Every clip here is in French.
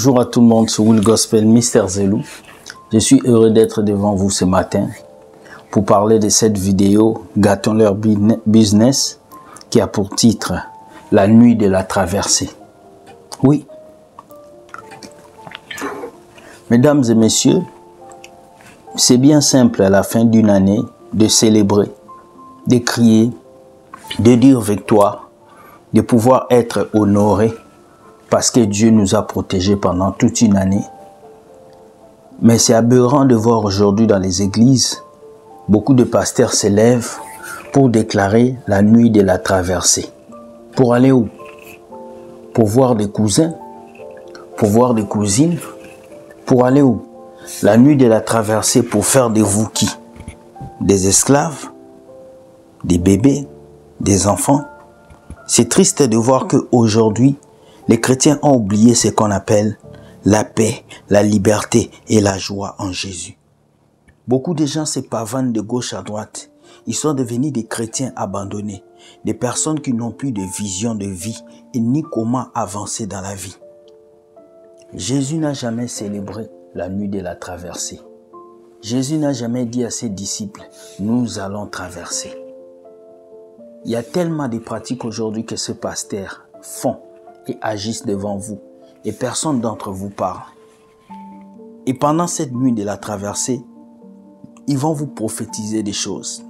Bonjour à tout le monde sur Will Gospel, Mr Zelou. Je suis heureux d'être devant vous ce matin pour parler de cette vidéo Gâtons leur business qui a pour titre La nuit de la traversée. Oui. Mesdames et messieurs, c'est bien simple à la fin d'une année de célébrer, de crier, de dire victoire, de pouvoir être honoré parce que Dieu nous a protégés pendant toute une année. Mais c'est aberrant de voir aujourd'hui dans les églises, beaucoup de pasteurs s'élèvent pour déclarer la nuit de la traversée. Pour aller où? Pour voir des cousins? Pour voir des cousines? Pour aller où? La nuit de la traversée pour faire des vouki, des esclaves, des bébés, des enfants. C'est triste de voir qu'aujourd'hui, les chrétiens ont oublié ce qu'on appelle la paix, la liberté et la joie en Jésus. Beaucoup de gens se pavanent de gauche à droite. Ils sont devenus des chrétiens abandonnés, des personnes qui n'ont plus de vision de vie et ni comment avancer dans la vie. Jésus n'a jamais célébré la nuit de la traversée. Jésus n'a jamais dit à ses disciples, nous allons traverser. Il y a tellement de pratiques aujourd'hui que ces pasteurs font et agissent devant vous et personne d'entre vous parle. Et pendant cette nuit de la traversée, ils vont vous prophétiser des choses.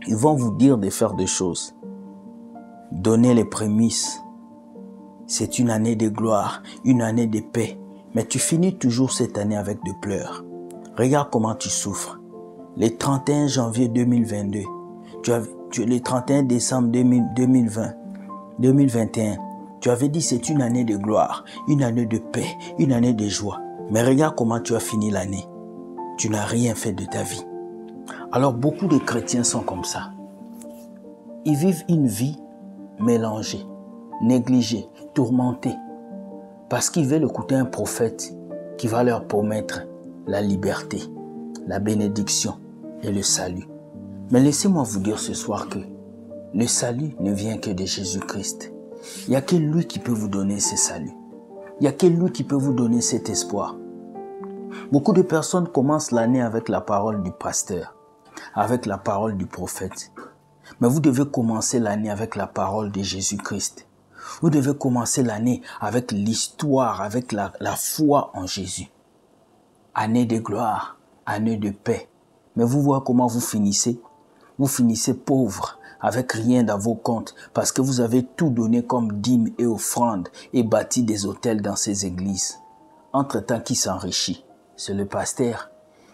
Ils vont vous dire de faire des choses. Donner les prémices. C'est une année de gloire, une année de paix. Mais tu finis toujours cette année avec des pleurs. Regarde comment tu souffres. Le 31 janvier 2022, le 31 décembre 2021, tu avais dit c'est une année de gloire, une année de paix, une année de joie. Mais regarde comment tu as fini l'année. Tu n'as rien fait de ta vie. Alors beaucoup de chrétiens sont comme ça. Ils vivent une vie mélangée, négligée, tourmentée. Parce qu'ils veulent écouter un prophète qui va leur promettre la liberté, la bénédiction et le salut. Mais laissez-moi vous dire ce soir que le salut ne vient que de Jésus-Christ. Il n'y a que lui qui peut vous donner ce salut. Il n'y a que lui qui peut vous donner cet espoir. Beaucoup de personnes commencent l'année avec la parole du pasteur, avec la parole du prophète. Mais vous devez commencer l'année avec la parole de Jésus-Christ. Vous devez commencer l'année avec l'histoire, avec la foi en Jésus. Année de gloire, année de paix. Mais vous voyez comment vous finissez? Vous finissez pauvre, avec rien dans vos comptes, parce que vous avez tout donné comme dîmes et offrandes et bâti des hôtels dans ces églises. Entre-temps, qui s'enrichit? C'est le pasteur.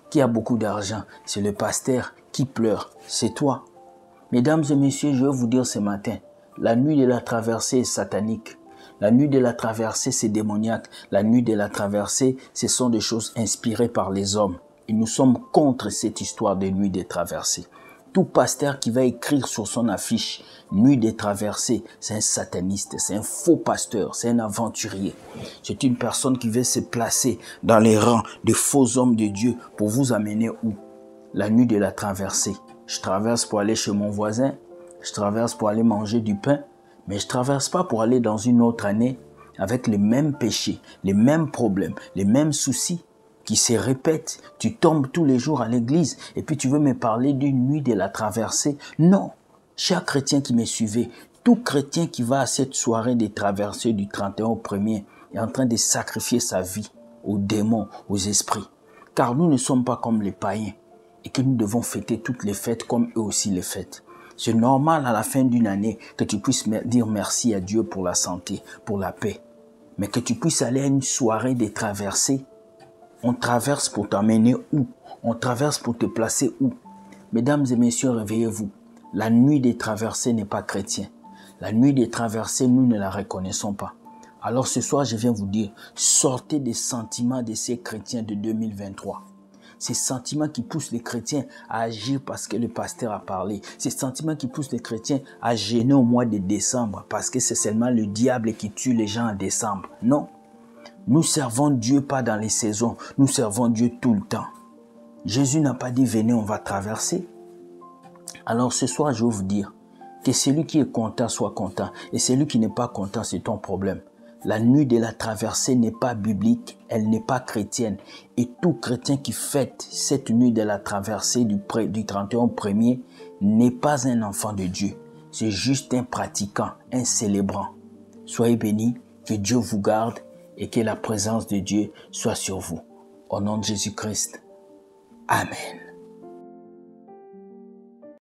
Qui a beaucoup d'argent? C'est le pasteur. Qui pleure? C'est toi. Mesdames et messieurs, je vais vous dire ce matin, la nuit de la traversée est satanique. La nuit de la traversée, c'est démoniaque. La nuit de la traversée, ce sont des choses inspirées par les hommes. Et nous sommes contre cette histoire de nuit de traversée. Tout pasteur qui va écrire sur son affiche « Nuit des traversées », c'est un sataniste, c'est un faux pasteur, c'est un aventurier. C'est une personne qui veut se placer dans les rangs de faux hommes de Dieu pour vous amener où? La nuit de la traversée. Je traverse pour aller chez mon voisin, je traverse pour aller manger du pain, mais je traverse pas pour aller dans une autre année avec les mêmes péchés, les mêmes problèmes, les mêmes soucis qui se répètent. Tu tombes tous les jours à l'église et puis tu veux me parler d'une nuit de la traversée. Non, cher chrétien qui me suivait, tout chrétien qui va à cette soirée des traversées du 31 au 1er est en train de sacrifier sa vie aux démons, aux esprits. Car nous ne sommes pas comme les païens et que nous devons fêter toutes les fêtes comme eux aussi les fêtent. C'est normal à la fin d'une année que tu puisses dire merci à Dieu pour la santé, pour la paix. Mais que tu puisses aller à une soirée des traversées. On traverse pour t'amener où? On traverse pour te placer où? Mesdames et messieurs, réveillez-vous. La nuit des traversées n'est pas chrétien. La nuit des traversées, nous ne la reconnaissons pas. Alors ce soir, je viens vous dire, sortez des sentiments de ces chrétiens de 2023. Ces sentiments qui poussent les chrétiens à agir parce que le pasteur a parlé. Ces sentiments qui poussent les chrétiens à gêner au mois de décembre parce que c'est seulement le diable qui tue les gens en décembre. Non. Nous servons Dieu pas dans les saisons, nous servons Dieu tout le temps. Jésus n'a pas dit venez, on va traverser. Alors ce soir, je vais vous dire que celui qui est content soit content et celui qui n'est pas content, c'est ton problème. La nuit de la traversée n'est pas biblique, elle n'est pas chrétienne. Et tout chrétien qui fête cette nuit de la traversée du 31 premier n'est pas un enfant de Dieu. C'est juste un pratiquant, un célébrant. Soyez bénis, que Dieu vous garde et que la présence de Dieu soit sur vous. Au nom de Jésus-Christ. Amen.